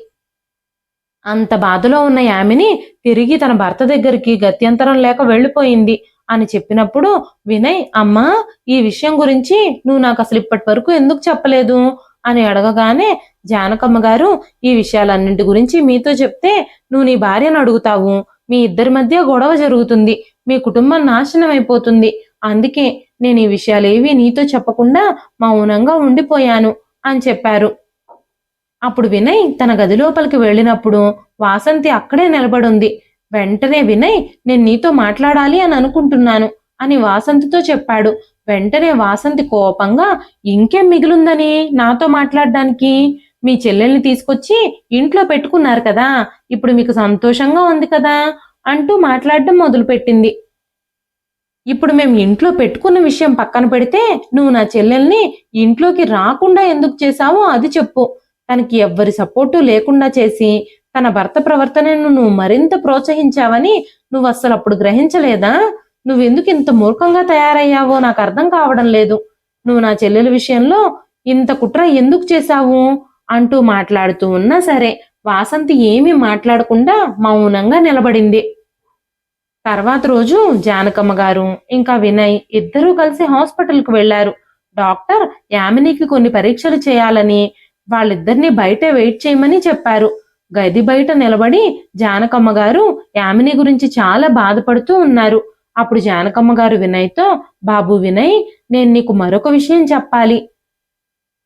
అంత బాధలో ఉన్న యామిని తిరిగి తన భర్త దగ్గరికి గత్యంతరం లేక వెళ్ళిపోయింది అని చెప్పినప్పుడు వినయ్, అమ్మా, ఈ విషయం గురించి నువ్వు నాకు అసలు ఇప్పటి వరకు ఎందుకు చెప్పలేదు అని అడగగానే జానకమ్మ గారు, ఈ విషయాలన్నింటి గురించి మీతో చెప్తే నువ్వు నీ భార్యను అడుగుతావు, మీ ఇద్దరి మధ్య గొడవ జరుగుతుంది, మీ కుటుంబం నాశనం అయిపోతుంది. అందుకే నేను ఈ విషయాలేవి నీతో చెప్పకుండా మౌనంగా ఉండిపోయాను అని చెప్పారు. అప్పుడు వినయ్ తన గది లోపలికి వెళ్ళినప్పుడు వాసంతి అక్కడే నిలబడుంది. వెంటనే వినయ్, నేను నీతో మాట్లాడాలి అని అనుకుంటున్నాను అని వాసంతితో చెప్పాడు. వెంటనే వాసంతి కోపంగా, ఇంకేం మిగిలిందని నాతో మాట్లాడడానికి? మీ చెల్లెల్ని తీసుకొచ్చి ఇంట్లో పెట్టుకున్నారు కదా, ఇప్పుడు మీకు సంతోషంగా ఉంది కదా అంటూ మాట్లాడడం మొదలుపెట్టింది. ఇప్పుడు మేము ఇంట్లో పెట్టుకున్న విషయం పక్కన పెడితే నువ్వు నా చెల్లెల్ని ఇంట్లోకి రాకుండా ఎందుకు చేశావో అది చెప్పు. తనకి ఎవ్వరి సపోర్టు లేకుండా చేసి తన భర్త ప్రవర్తనను నువ్వు మరింత ప్రోత్సహించావని నువ్వు అస్సలు అప్పుడు గ్రహించలేదా? నువ్వెందుకు ఇంత మూర్ఖంగా తయారయ్యావో నాకు అర్థం కావడం లేదు. నువ్వు నా చెల్లెల విషయంలో ఇంత కుట్ర ఎందుకు చేశావు అంటూ మాట్లాడుతూ ఉన్నా సరే వాసంతి ఏమీ మాట్లాడకుండా మౌనంగా నిలబడింది. తర్వాత రోజు జానకమ్మ గారు ఇంకా వినయ్ ఇద్దరూ కలిసి హాస్పిటల్కి వెళ్లారు. డాక్టర్ యామినికి కొన్ని పరీక్షలు చేయాలని వాళ్ళిద్దరిని బయట వెయిట్ చేయమని చెప్పారు. గది బయట నిలబడి జానకమ్మ గారు యామిని గురించి చాలా బాధపడుతూ ఉన్నారు. అప్పుడు జానకమ్మ గారు వినయ్తో, బాబు వినయ్, నేను నీకు మరొక విషయం చెప్పాలి.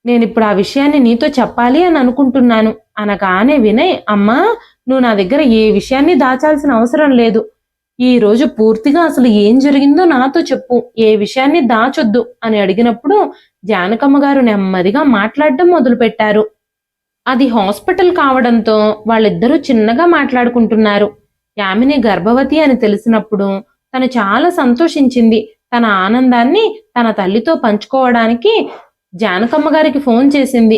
నేనిప్పుడు ఆ విషయాన్ని నీతో చెప్పాలి అని అనుకుంటున్నాను అనగానే వినయ్, అమ్మా, నువ్వు నా దగ్గర ఏ విషయాన్ని దాచాల్సిన అవసరం లేదు. ఈ రోజు పూర్తిగా అసలు ఏం జరిగిందో నాతో చెప్పు, ఏ విషయాన్ని దాచొద్దు అని అడిగినప్పుడు జానకమ్మ గారు నెమ్మదిగా మాట్లాడడం మొదలుపెట్టారు. అది హాస్పిటల్ కావడంతో వాళ్ళిద్దరూ చిన్నగా మాట్లాడుకుంటున్నారు. యామిని గర్భవతి అని తెలిసినప్పుడు తను చాలా సంతోషించింది. తన ఆనందాన్ని తన తల్లితో పంచుకోవడానికి జానకమ్మ గారికి ఫోన్ చేసింది.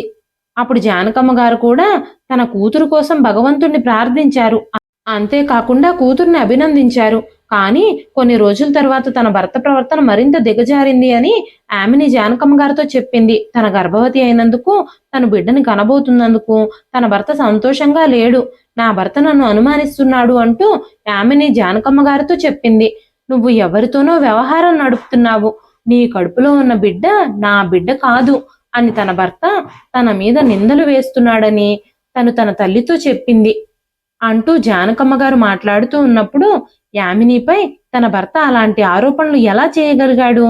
అప్పుడు జానకమ్మ గారు కూడా తన కూతురు కోసం భగవంతుణ్ణి ప్రార్థించారు. అంతేకాకుండా కూతుర్ని అభినందించారు. కానీ కొన్ని రోజుల తర్వాత తన భర్త ప్రవర్తన మరింత దిగజారింది అని ఆమెని జానకమ్మ గారితో చెప్పింది. తన గర్భవతి అయినందుకు, తన బిడ్డని కనబోతున్నందుకు తన భర్త సంతోషంగా లేడు. నా భర్త నన్ను అనుమానిస్తున్నాడు అంటూ ఆమెని జానకమ్మ గారితో చెప్పింది. నువ్వు ఎవరితోనో వ్యవహారం నడుపుతున్నావు. నీ కడుపులో ఉన్న బిడ్డ నా బిడ్డ కాదు అని తన భర్త తన మీద నిందలు వేస్తున్నాడని తను తన తల్లితో చెప్పింది అంటూ జానకమ్మ గారు మాట్లాడుతూ ఉన్నప్పుడు యామినిపై తన భర్త అలాంటి ఆరోపణలు ఎలా చేయగలిగాడు,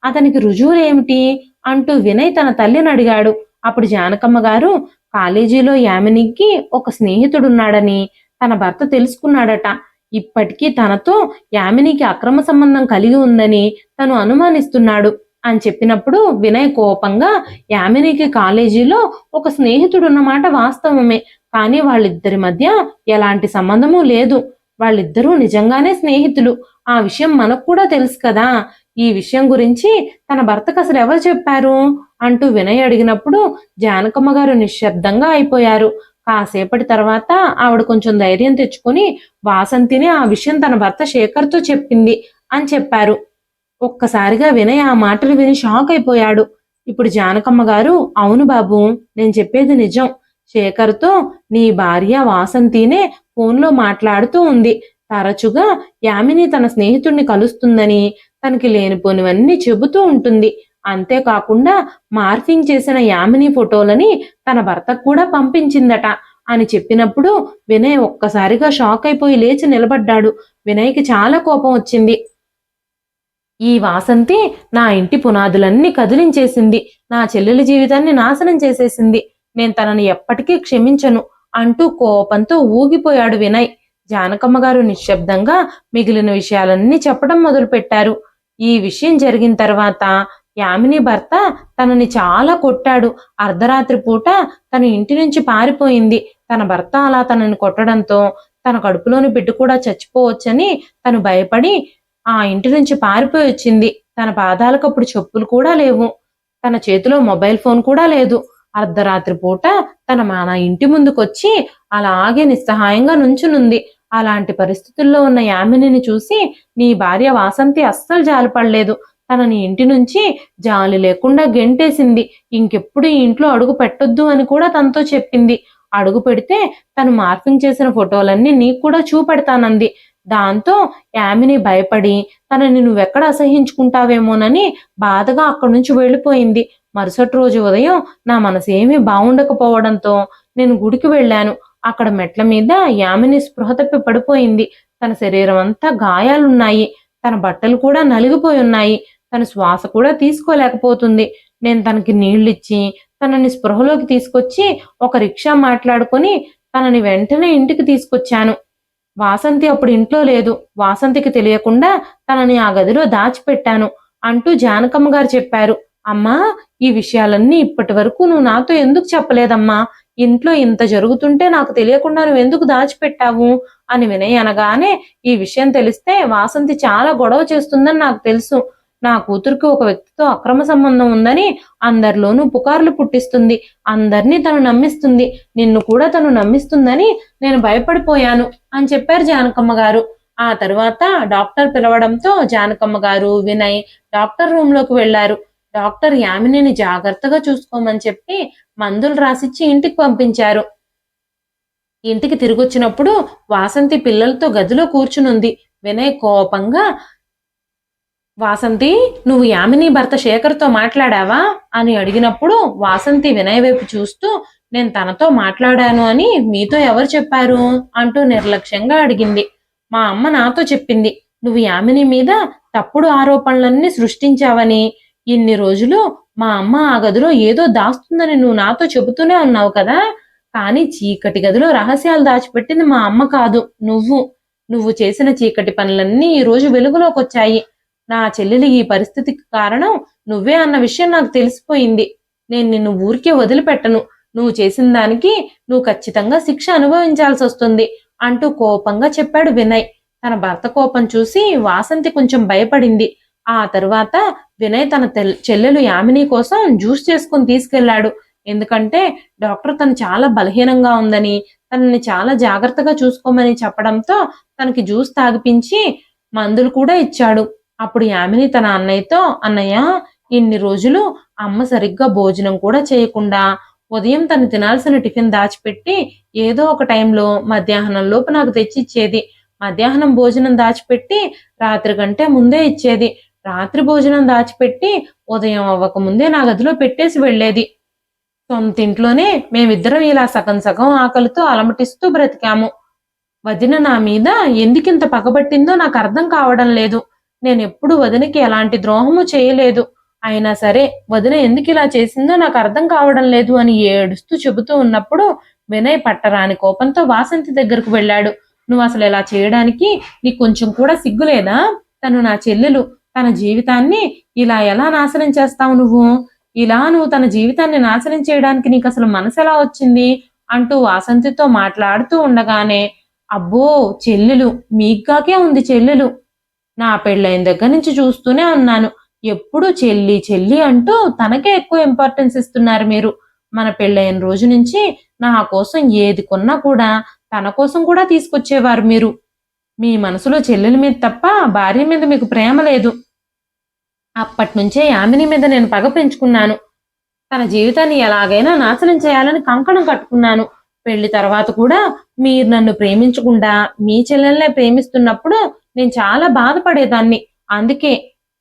అతనికి రుజువులేమిటి అంటూ వినయ్ తన తల్లిని అడిగాడు. అప్పుడు జానకమ్మ గారు కాలేజీలో యామినికి ఒక స్నేహితుడున్నాడని తన భర్త తెలుసుకున్నాడట. ఇప్పటికీ తనతో యామినికి అక్రమ సంబంధం కలిగి ఉందని తను అనుమానిస్తున్నాడు అని చెప్పినప్పుడు వినయ్ కోపంగా, యామినికి కాలేజీలో ఒక స్నేహితుడున్నమాట వాస్తవమే, కానీ వాళ్ళిద్దరి మధ్య ఎలాంటి సంబంధము లేదు. వాళ్ళిద్దరూ నిజంగానే స్నేహితులు. ఆ విషయం మనకు కూడా తెలుసు కదా. ఈ విషయం గురించి తన భర్తకు అసలు ఎవరు చెప్పారు అంటూ వినయ్ అడిగినప్పుడు జానకమ్మ గారు నిశ్శబ్దంగా అయిపోయారు. కాసేపటి తర్వాత ఆవిడ కొంచెం ధైర్యం తెచ్చుకొని వాసంతిని ఆ విషయం తన భర్త శేఖర్తో చెప్పింది అని చెప్పారు. ఒక్కసారిగా వినయ్ ఆ మాటలు విని షాక్ అయిపోయాడు. ఇప్పుడు జానకమ్మ గారు, అవును బాబు, నేను చెప్పేది నిజం. శేఖర్తో నీ భార్య వాసంతినే ఫోన్లో మాట్లాడుతూ ఉంది. తరచుగా యామిని తన స్నేహితుడిని కలుస్తుందని, తనకి లేనిపోనివన్నీ చెబుతూ ఉంటుంది. అంతేకాకుండా మార్ఫింగ్ చేసిన యామిని ఫోటోలని తన భర్తకు కూడా పంపించిందట అని చెప్పినప్పుడు వినయ్ ఒక్కసారిగా షాక్ అయిపోయి లేచి నిలబడ్డాడు. వినయ్కి చాలా కోపం వచ్చింది. ఈ వాసంతి నా ఇంటి పునాదులన్నీ కదిలించేసింది, నా చెల్లెలి జీవితాన్ని నాశనం చేసేసింది, నేను తనని ఎప్పటికీ క్షమించను అంటూ కోపంతో ఊగిపోయాడు వినయ్. జానకమ్మ గారు నిశ్శబ్దంగా మిగిలిన విషయాలన్నీ చెప్పడం మొదలుపెట్టారు. ఈ విషయం జరిగిన తర్వాత యామిని భర్త తనని చాలా కొట్టాడు. అర్ధరాత్రి పూట తన ఇంటి నుంచి పారిపోయింది. తన భర్త అలా తనని కొట్టడంతో తన కడుపులోని బిడ్డ కూడా చచ్చిపోవచ్చని తను భయపడి ఆ ఇంటి నుంచి పారిపోయి వచ్చింది. తన పాదాలకు అప్పుడు చెప్పులు కూడా లేవు. తన చేతిలో మొబైల్ ఫోన్ కూడా లేదు. అర్ధరాత్రి పూట తన మన ఇంటి ముందుకొచ్చి అలాగే నిస్సహాయంగా నుంచునుంది. అలాంటి పరిస్థితుల్లో ఉన్న యామినిని చూసి నీ భార్య వాసంతి అస్సలు జాలిపడలేదు. తనని ఇంటి నుంచి జాలి లేకుండా గెంటేసింది. ఇంకెప్పుడు ఈ ఇంట్లో అడుగు పెట్టొద్దు అని కూడా తనతో చెప్పింది. అడుగు పెడితే తను మార్పింగ్ చేసిన ఫోటోలన్నీ నీకు కూడా చూపెడతానంది. దాంతో యామిని భయపడి తనని నువ్వెక్కడ అసహించుకుంటావేమోనని బాధగా అక్కడి నుంచి వెళ్ళిపోయింది. మరుసటి రోజు ఉదయం నా మనసు ఏమీ బాగుండకపోవడంతో నేను గుడికి వెళ్ళాను. అక్కడ మెట్ల మీద యామిని స్పృహ తప్పి పడిపోయింది. తన శరీరం అంతా గాయాలున్నాయి. తన బట్టలు కూడా నలిగిపోయి ఉన్నాయి. తన శ్వాస కూడా తీసుకోలేకపోతుంది. నేను తనకి నీళ్ళిచ్చి తనని స్పృహలోకి తీసుకొచ్చి ఒక రిక్షా మాట్లాడుకొని తనని వెంటనే ఇంటికి తీసుకొచ్చాను. వాసంతి అప్పుడు ఇంట్లో లేదు. వాసంతికి తెలియకుండా తనని ఆ గదిలో దాచిపెట్టాను అంటూ జానకమ్మ గారు చెప్పారు. అమ్మా, ఈ విషయాలన్నీ ఇప్పటి వరకు నువ్వు నాతో ఎందుకు చెప్పలేదమ్మా? ఇంట్లో ఇంత జరుగుతుంటే నాకు తెలియకుండా నువ్వు ఎందుకు దాచిపెట్టావు అని వినయ్ అనగానే, ఈ విషయం తెలిస్తే వాసంతి చాలా గొడవ చేస్తుందని నాకు తెలుసు. నా కూతురికి ఒక వ్యక్తితో అక్రమ సంబంధం ఉందని అందరిలోనూ పుకార్లు పుట్టిస్తుంది. అందరినీ తను నమ్మిస్తుంది. నిన్ను కూడా తను నమ్మిస్తుందని నేను భయపడిపోయాను అని చెప్పారు జానకమ్మ గారు. ఆ తరువాత డాక్టర్ పిలవడంతో జానకమ్మ గారు, వినయ్ డాక్టర్ రూమ్ లోకి వెళ్లారు. డాక్టర్ యామినిని జాగ్రత్తగా చూసుకోమని చెప్పి మందులు రాసిచ్చి ఇంటికి పంపించారు. ఇంటికి తిరిగొచ్చినప్పుడు వాసంతి పిల్లలతో గదిలో కూర్చునుంది. వినయ్ కోపంగా, వాసంతి, నువ్వు యామిని భర్త శేఖర్తో మాట్లాడావా అని అడిగినప్పుడు వాసంతి వినయ్ వైపు చూస్తూ, నేను తనతో మాట్లాడాను అని మీతో ఎవరు చెప్పారు అంటూ నిర్లక్ష్యంగా అడిగింది. మా అమ్మ నాతో చెప్పింది. నువ్వు యామిని మీద తప్పుడు ఆరోపణలన్నీ సృష్టించావని. ఇన్ని రోజులు మా అమ్మ ఆ గదిలో ఏదో దాస్తుందని నువ్వు నాతో చెబుతూనే ఉన్నావు కదా. కానీ చీకటి గదిలో రహస్యాలు దాచిపెట్టింది మా అమ్మ కాదు, నువ్వు చేసిన చీకటి పనులన్నీ ఈ రోజు వెలుగులోకి వచ్చాయి. నా చెల్లెలి ఈ పరిస్థితికి కారణం నువ్వే అన్న విషయం నాకు తెలిసిపోయింది. నేను నిన్ను ఊరికే వదిలిపెట్టను. నువ్వు చేసిన దానికి నువ్వు ఖచ్చితంగా శిక్ష అనుభవించాల్సి వస్తుంది అంటూ కోపంగా చెప్పాడు వినయ్. తన భర్త కోపం చూసి వాసంతి కొంచెం భయపడింది. ఆ తరువాత వినయ్ తన చెల్లెలు యామిని కోసం జ్యూస్ చేసుకుని తీసుకెళ్లాడు. ఎందుకంటే డాక్టర్ తను చాలా బలహీనంగా ఉందని, తనని చాలా జాగ్రత్తగా చూసుకోమని చెప్పడంతో తనకి జ్యూస్ తాగిపించి మందులు కూడా ఇచ్చాడు. అప్పుడు యామిని తన అన్నయ్యతో, అన్నయ్య, ఇన్ని రోజులు అమ్మ సరిగ్గా భోజనం కూడా చేయకుండా ఉదయం తను తినాల్సిన టిఫిన్ దాచిపెట్టి ఏదో ఒక టైంలో మధ్యాహ్నం లోపు నాకు తెచ్చిచ్చేది. మధ్యాహ్నం భోజనం దాచిపెట్టి రాత్రి కంటే ముందే ఇచ్చేది. రాత్రి భోజనం దాచిపెట్టి ఉదయం అవ్వక ముందే నా గదిలో పెట్టేసి వెళ్లేది. సొంతింట్లోనే మేమిద్దరం ఇలా సగం సగం ఆకలితో అలమటిస్తూ బ్రతికాము. వదిన నా మీద ఎందుకింత పగబట్టిందో నాకు అర్థం కావడం లేదు. నేనెప్పుడు వదినకి ఎలాంటి ద్రోహము చేయలేదు. అయినా సరే వదిన ఎందుకు ఇలా చేసిందో నాకు అర్థం కావడం లేదు అని ఏడుస్తూ చెబుతూ ఉన్నప్పుడు వినయ్ పట్టరాని కోపంతో వాసంతి దగ్గరకు వెళ్ళాడు. నువ్వు అసలు ఇలా చేయడానికి నీకు కొంచెం కూడా సిగ్గులేదా? తను నా చెల్లెలు. తన జీవితాన్ని ఇలా ఎలా నాశనం చేస్తావు నువ్వు? నువ్వు తన జీవితాన్ని నాశనం చేయడానికి నీకు అసలు మనసు ఎలా వచ్చింది అంటూ వాసంతితో మాట్లాడుతూ ఉండగానే, అబ్బో చెల్లెలు, మీగ్గాకే ఉంది చెల్లెలు. నా పెళ్ళైన దగ్గర నుంచి చూస్తూనే ఉన్నాను. ఎప్పుడు చెల్లి చెల్లి అంటూ తనకే ఎక్కువ ఇంపార్టెన్స్ ఇస్తున్నారు మీరు. మన పెళ్ళైన రోజు నుంచి నా కోసం ఏది కొన్నా కూడా తన కోసం కూడా తీసుకొచ్చేవారు మీరు. మీ మనసులో చెల్లెల మీద తప్ప భార్య మీద మీకు ప్రేమ లేదు. అప్పటి నుంచే యామిని మీద నేను పగ పెంచుకున్నాను. తన జీవితాన్ని ఎలాగైనా నాశనం చేయాలని కంకణం కట్టుకున్నాను. పెళ్లి తర్వాత కూడా మీరు నన్ను ప్రేమించకుండా మీ చెల్లెల్నే ప్రేమిస్తున్నప్పుడు నేను చాలా బాధపడేదాన్ని. అందుకే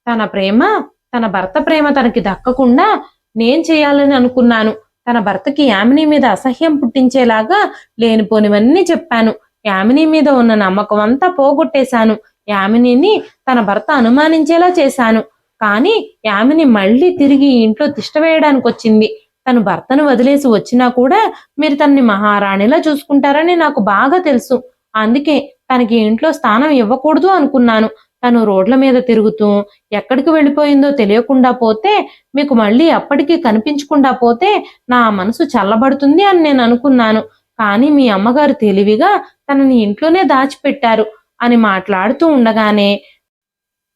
తన భర్త ప్రేమ తనకి దక్కకుండా నేను చేయాలని అనుకున్నాను. తన భర్తకి యామిని మీద అసహ్యం పుట్టించేలాగా లేనిపోనివన్నీ చెప్పాను. యామిని మీద ఉన్న నమ్మకం అంతా పోగొట్టేశాను. యామినిని తన భర్త అనుమానించేలా చేశాను. కానీ యామిని మళ్ళీ తిరిగి ఇంట్లో తిష్ట వేయడానికి వచ్చింది. తను భర్తను వదిలేసి వచ్చినా కూడా మీరు తనని మహారాణిలా చూసుకుంటారని నాకు బాగా తెలుసు. అందుకే తనకి ఇంట్లో స్థానం ఇవ్వకూడదు అనుకున్నాను. తను రోడ్ల మీద తిరుగుతూ ఎక్కడికి వెళ్ళిపోయిందో తెలియకుండా పోతే, మీకు మళ్ళీ అప్పటికీ కనిపించకుండా పోతే నా మనసు చల్లబడుతుంది అని నేను అనుకున్నాను. కానీ మీ అమ్మగారు తెలివిగా తనని ఇంట్లోనే దాచిపెట్టారు అని మాట్లాడుతూ ఉండగానే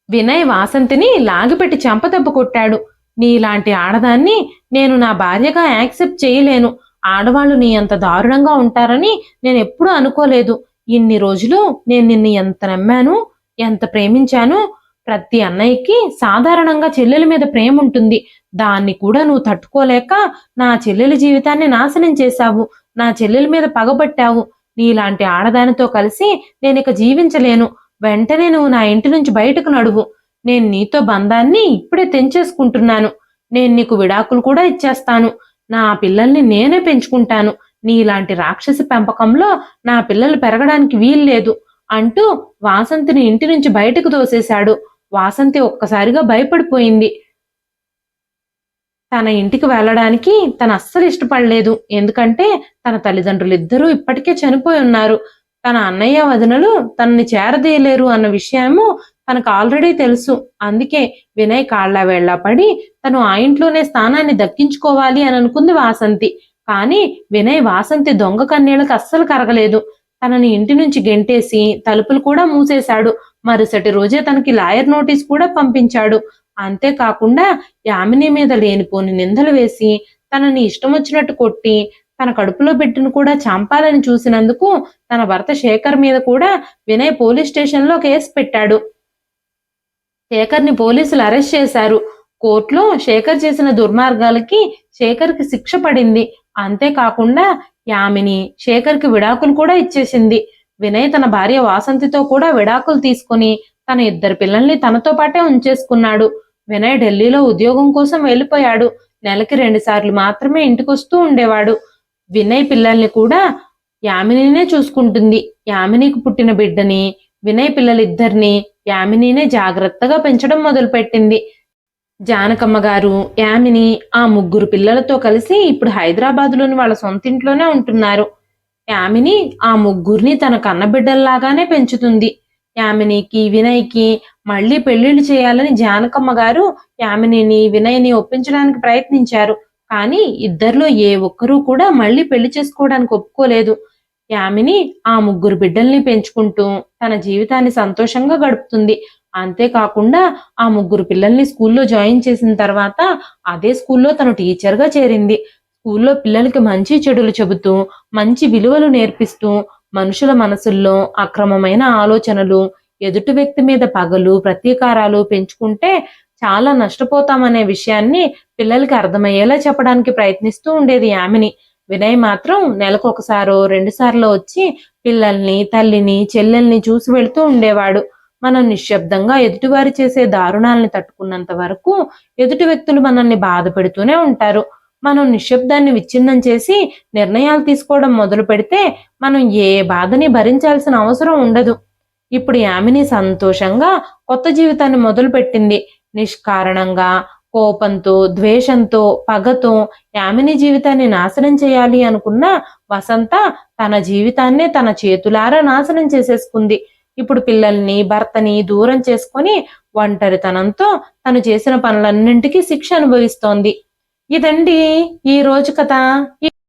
వినయ్ వాసంతిని లాగిపెట్టి చెంపదెబ్బ కొట్టాడు. నీలాంటి ఆడదాన్ని నేను నా భార్యగా యాక్సెప్ట్ చేయలేను. ఆడవాళ్ళు నీ అంత దారుణంగా ఉంటారని నేను ఎప్పుడూ అనుకోలేదు. ఇన్ని రోజులు నేను నిన్ను ఎంత నమ్మాను, ఎంత ప్రేమించాను. ప్రతి అన్నయ్యకి సాధారణంగా చెల్లెల మీద ప్రేమ ఉంటుంది. దాన్ని కూడా నువ్వు తట్టుకోలేక నా చెల్లెలి జీవితాన్ని నాశనం చేశావు. నా చెల్లెల మీద పగబట్టావు. నీలాంటి ఆడదానితో కలిసి నేను ఇక జీవించలేను. వెంటనే నువ్వు నా ఇంటి నుంచి బయటకు నడువు. నేను నీతో బంధాన్ని ఇప్పుడే తెంచేసుకుంటున్నాను. నేను నీకు విడాకులు కూడా ఇచ్చేస్తాను. నా పిల్లల్ని నేనే పెంచుకుంటాను. నీలాంటి రాక్షసి పెంపకంలో నా పిల్లలు పెరగడానికి వీల్లేదు అంటూ వాసంతిని ఇంటి నుంచి బయటకు తోసేశాడు. వాసంతి ఒక్కసారిగా భయపడిపోయింది. తన ఇంటికి వెళ్ళడానికి తను అస్సలు ఇష్టపడలేదు. ఎందుకంటే తన తల్లిదండ్రులిద్దరూ ఇప్పటికే చనిపోయి ఉన్నారు. తన అన్నయ్య వదినలు తనని చేరదీయలేరు అన్న విషయము తనకు ఆల్రెడీ తెలుసు. అందుకే వినయ్ కాళ్ళ వేళ్లా పడి తను ఆ ఇంట్లోనే స్థానాన్ని దక్కించుకోవాలి అని అనుకుంది వాసంతి. కానీ వినయ్ వాసంతి దొంగ కన్నీళ్లకు అస్సలు కరగలేదు. తనని ఇంటి నుంచి గెంటేసి తలుపులు కూడా మూసేశాడు. మరుసటి రోజే తనకి లాయర్ నోటీస్ కూడా పంపించాడు. అంతేకాకుండా యామిని మీద లేనిపోని నిందలు వేసి తనని ఇష్టం వచ్చినట్టు కొట్టి తన కడుపులో బిడ్డను కూడా చంపాలని చూసినందుకు తన భర్త శేఖర్ మీద కూడా వినయ్ పోలీస్ స్టేషన్లో కేసు పెట్టాడు. శేఖర్ని పోలీసులు అరెస్ట్ చేశారు. కోర్టులో శేఖర్ చేసిన దుర్మార్గాలకి శేఖర్కి శిక్ష పడింది. అంతేకాకుండా యామిని శేఖర్కి విడాకులు కూడా ఇచ్చేసింది. వినయ్ తన భార్య వాసంతితో కూడా విడాకులు తీసుకుని తన 2 పిల్లల్ని తనతో పాటే ఉంచేసుకున్నాడు. వినయ్ ఢిల్లీలో ఉద్యోగం కోసం వెళ్ళిపోయాడు. నెలకి 2 సార్లు మాత్రమే ఇంటికొస్తూ ఉండేవాడు. వినయ్ పిల్లల్ని కూడా యామినినే చూసుకుంటుంది. యామినికి పుట్టిన బిడ్డని, వినయ్ పిల్లలిద్దరిని యామినినే జాగ్రత్తగా పెంచడం మొదలుపెట్టింది. జానకమ్మ గారు, యామిని ఆ 3 పిల్లలతో కలిసి ఇప్పుడు హైదరాబాద్లోని వాళ్ళ సొంతింట్లోనే ఉంటున్నారు. యామిని ఆ 3 తన కన్నబిడ్డల్లాగానే పెంచుతుంది. యామినికి, వినయ్కి మళ్ళీ పెళ్లిళ్ళు చేయాలని జానకమ్మ గారు యామినిని, వినయ్ని ఒప్పించడానికి ప్రయత్నించారు. కానీ ఇద్దరిలో ఏ ఒక్కరూ కూడా మళ్ళీ పెళ్లి చేసుకోవడానికి ఒప్పుకోలేదు. యామిని ఆ 3 బిడ్డల్ని పెంచుకుంటూ తన జీవితాన్ని సంతోషంగా గడుపుతుంది. అంతేకాకుండా ఆ 3 పిల్లల్ని స్కూల్లో జాయిన్ చేసిన తర్వాత అదే స్కూల్లో తను టీచర్గా చేరింది. స్కూల్లో పిల్లలకి మంచి చెడులు చెబుతూ, మంచి విలువలు నేర్పిస్తూ, మనుషుల మనసుల్లో అక్రమమైన ఆలోచనలు, ఎదుటి వ్యక్తి మీద పగలు, ప్రతీకారాలు పెంచుకుంటే చాలా నష్టపోతామనే విషయాన్ని పిల్లలకి అర్థమయ్యేలా చెప్పడానికి ప్రయత్నిస్తూ ఉండేది యామిని. వినయ్ మాత్రం నెలకు 1 సార్లు వచ్చి పిల్లల్ని, తల్లిని, చెల్లెల్ని చూసి వెళ్తూ ఉండేవాడు. మనం నిశ్శబ్దంగా ఎదుటివారి చేసే దారుణాలని తట్టుకున్నంత వరకు ఎదుటి వ్యక్తులు మనల్ని బాధ పెడుతూనే ఉంటారు. మనం నిశ్శబ్దాన్ని విచ్ఛిన్నం చేసి నిర్ణయాలు తీసుకోవడం మొదలు పెడితే మనం ఏ బాధని భరించాల్సిన అవసరం ఉండదు. ఇప్పుడు యామిని సంతోషంగా కొత్త జీవితాన్ని మొదలుపెట్టింది. నిష్కారణంగా, కోపంతో, ద్వేషంతో, పగతో యామిని జీవితాన్ని నాశనం చేయాలి అనుకున్న వసంత తన జీవితాన్నే తన చేతులారా నాశనం చేసేసుకుంది. ఇప్పుడు పిల్లల్ని, భర్తని దూరం చేసుకొని ఒంటరితనంతో తను చేసిన పనులన్నింటికీ శిక్ష అనుభవిస్తోంది. ఇదండి ఈ రోజు కథ.